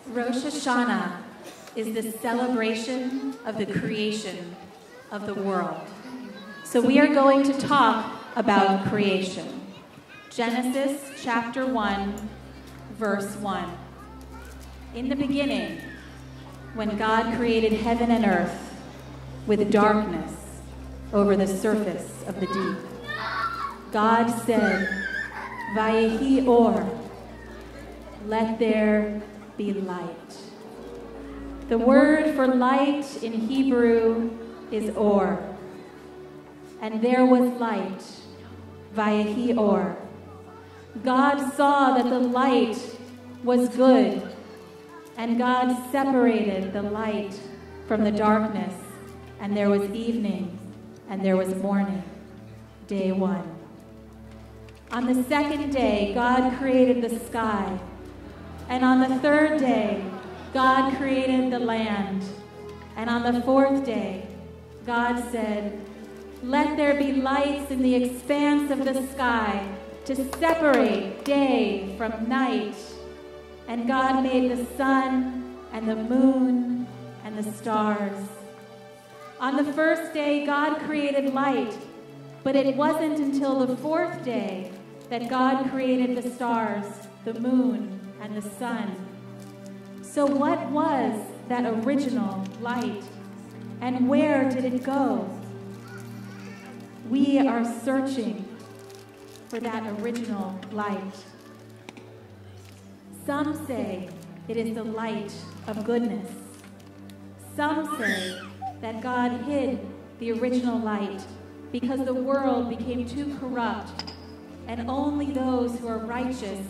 Rosh Hashanah is the celebration of the creation of the world. So we are going to talk about creation. Genesis chapter 1, verse 1. In the beginning, when God created heaven and earth with darkness over the surface of the deep, God said, Vayehi or, let there be light. The word for light in Hebrew is or. And there was light, Vayehi or. God saw that the light was good, and God separated the light from the darkness, and there was evening, and there was morning, day one. On the second day, God created the sky, and on the third day, God created the land, and on the fourth day, God said, let there be lights in the expanse of the sky to separate day from night. And God made the sun and the moon and the stars. On the first day, God created light, but it wasn't until the fourth day that God created the stars, the moon, and the sun. So what was that original light, and where did it go? We are searching for that original light. Some say it is the light of goodness. Some say that God hid the original light because the world became too corrupt and only those who are righteous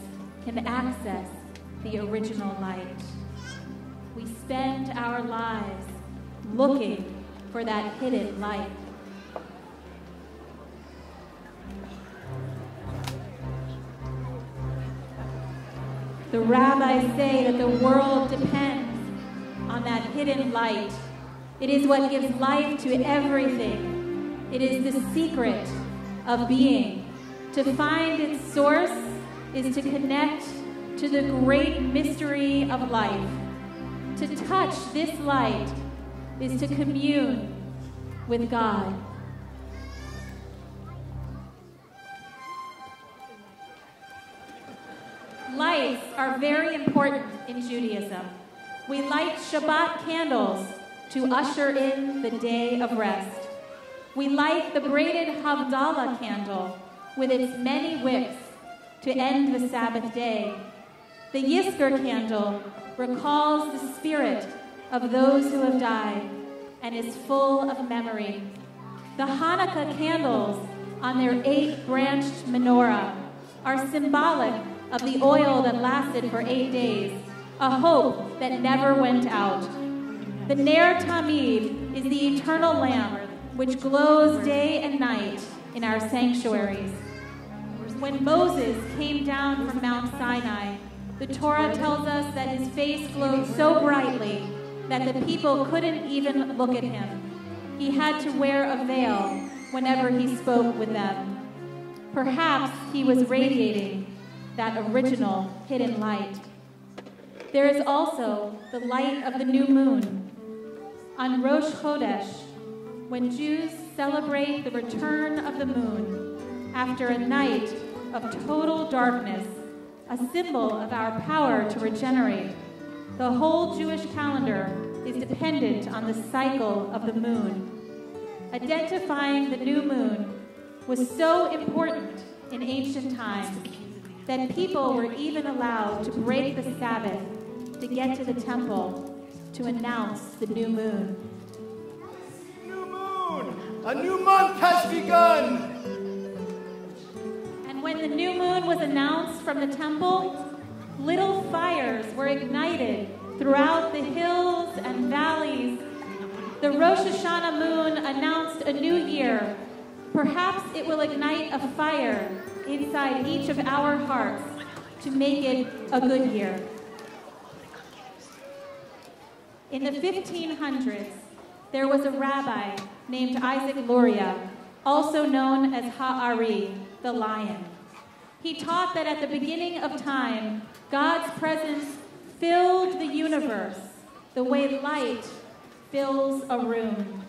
can access the original light. We spend our lives looking for that hidden light. The rabbis say that the world depends on that hidden light. It is what gives life to everything. It is the secret of being. To find its source is to connect to the great mystery of life. To touch this light is to commune with God. Lights are very important in Judaism. We light Shabbat candles to usher in the day of rest. We light the braided Havdalah candle with its many wicks to end the Sabbath day. The Yizkor candle recalls the spirit of those who have died and is full of memory. The Hanukkah candles on their 8-branched menorah are symbolic of the oil that lasted for 8 days, a hope that never went out. The Ner Tamid is the eternal lamp which glows day and night in our sanctuaries. When Moses came down from Mount Sinai, the Torah tells us that his face glowed so brightly that the people couldn't even look at him. He had to wear a veil whenever he spoke with them. Perhaps he was radiating that original hidden light. There is also the light of the new moon. On Rosh Chodesh, when Jews celebrate the return of the moon after a night of total darkness, a symbol of our power to regenerate, the whole Jewish calendar is dependent on the cycle of the moon. Identifying the new moon was so important in ancient times that people were even allowed to break the Sabbath to get to the temple to announce the new moon. New moon! A new month has begun! And when the new moon was announced from the temple, little fires were ignited throughout the hills and valleys. The Rosh Hashanah moon announced a new year. Perhaps it will ignite a fire inside each of our hearts to make it a good year. In the 1500s, there was a rabbi named Isaac Luria, also known as Ha'ari, the lion. He taught that at the beginning of time, God's presence filled the universe the way light fills a room.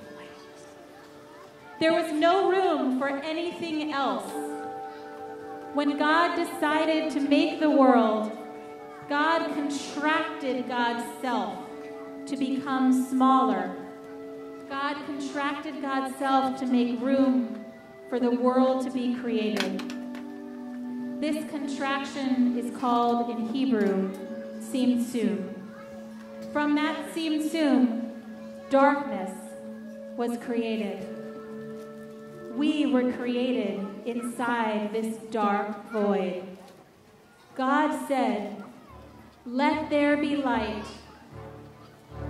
There was no room for anything else. When God decided to make the world, God contracted God's self to become smaller. God contracted God's self to make room for the world to be created. This contraction is called in Hebrew, Tzimtzum. From that Tzimtzum, darkness was created. We were created inside this dark void. God said, "Let there be light."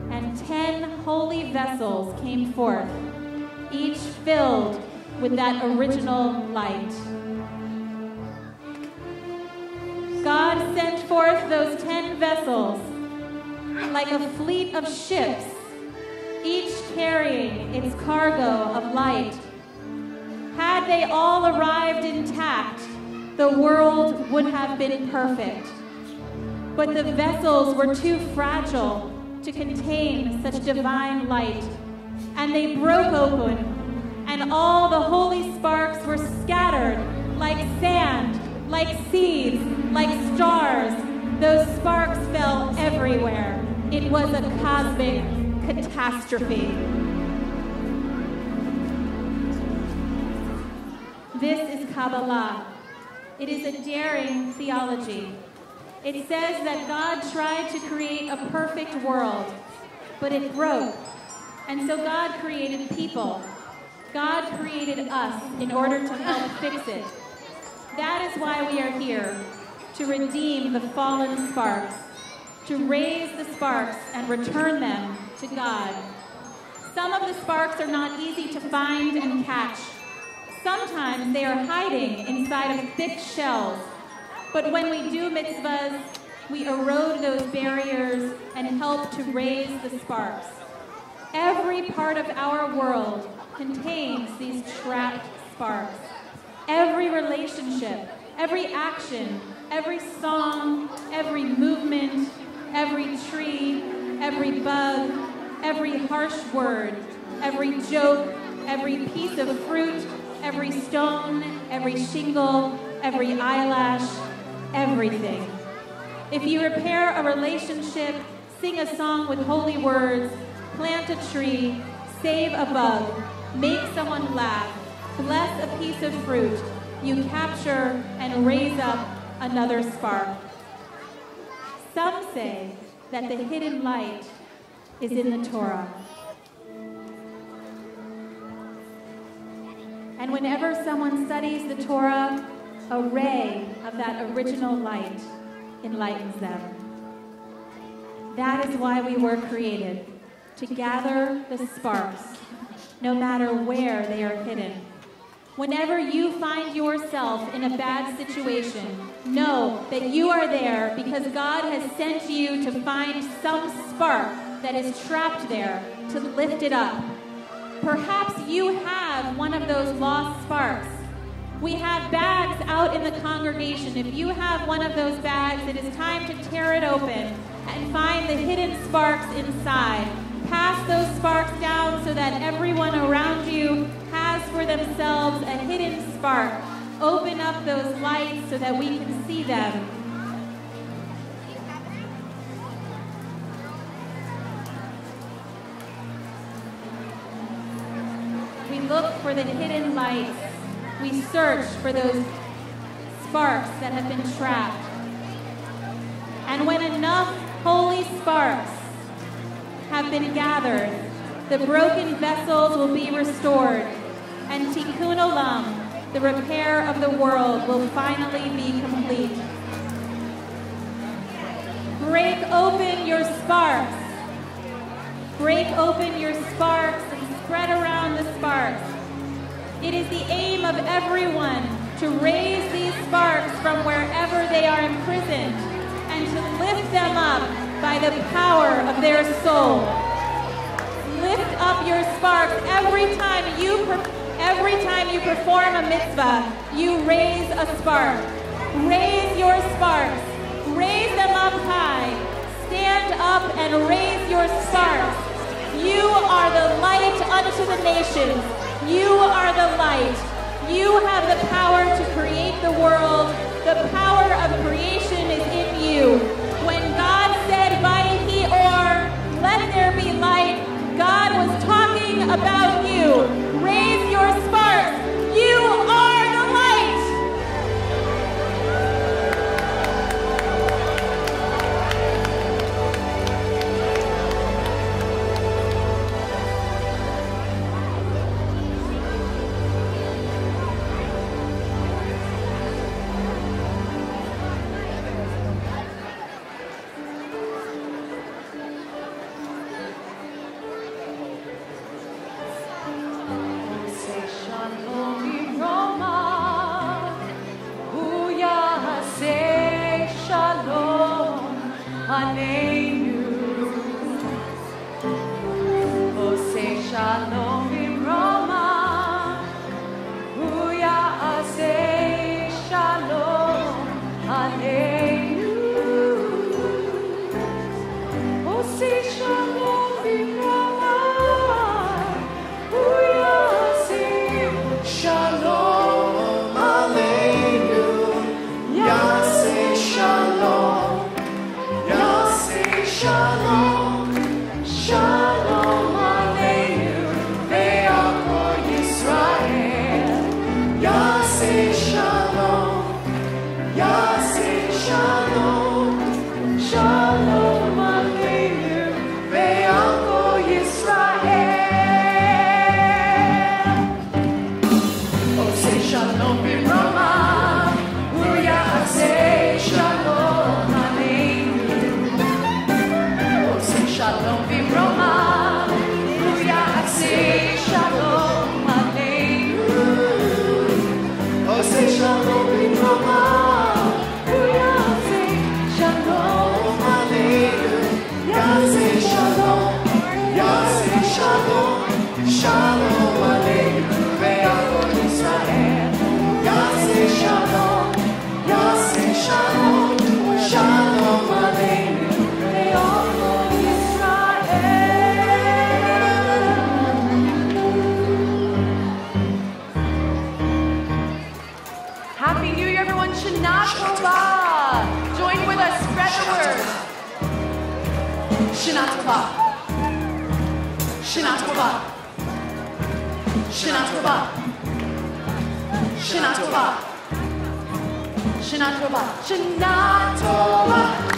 And 10 holy vessels came forth, each filled with that original light. God sent forth those 10 vessels like a fleet of ships, each carrying its cargo of light. Had they all arrived intact, the world would have been perfect. But the vessels were too fragile to contain such divine light, and they broke open, and all the holy sparks were scattered like sand, like seeds, like stars. Those sparks fell everywhere. It was a cosmic catastrophe. This is Kabbalah. It is a daring theology. It says that God tried to create a perfect world, but it broke. And so God created people. God created us in order to help fix it. That is why we are here, to redeem the fallen sparks, to raise the sparks and return them to God. Some of the sparks are not easy to find and catch. Sometimes they are hiding inside of thick shells. But when we do mitzvahs, we erode those barriers and help to raise the sparks. Every part of our world contains these trapped sparks. Every relationship, every action, every song, every movement, every tree, every bug, every harsh word, every joke, every piece of fruit, every stone, every shingle, every eyelash, everything. If you repair a relationship, sing a song with holy words, plant a tree, save a bug, make someone laugh, bless a piece of fruit, you capture and raise up another spark. Some say that the hidden light is in the Torah. And whenever someone studies the Torah, a ray of that original light enlightens them. That is why we were created, to gather the sparks, no matter where they are hidden. Whenever you find yourself in a bad situation, know that you are there because God has sent you to find some spark that is trapped there, to lift it up. Perhaps you have one of those lost sparks. We have bags out in the congregation. If you have one of those bags, it is time to tear it open and find the hidden sparks inside. Pass those sparks down so that everyone around you has for themselves a hidden spark. Open up those lights so that we can see them. We look for the hidden lights. We search for those sparks that have been trapped. And when enough holy sparks have been gathered, the broken vessels will be restored, and Tikkun Olam, the repair of the world, will finally be complete. Break open your sparks. Break open your sparks and spread around the sparks. It is the aim of everyone to raise these sparks from wherever they are imprisoned and to lift them up by the power of their soul. Lift up your sparks. Every time you perform a mitzvah, you raise a spark. Raise your sparks. Raise them up high. up and raise your sparks. You are the light unto the nations. You are the light. You have the power to create the world. The power of creation is in you. When God said, "Vayihi or," let there be light, God was talking about you. Raise your sparks. You are the light. Happy New Year, everyone. Shana Tova. Join with us. Spread the word. Shana Tova. Shana Tova. Shana Tova. Shana Tova. Shana Tova. Shana Tova.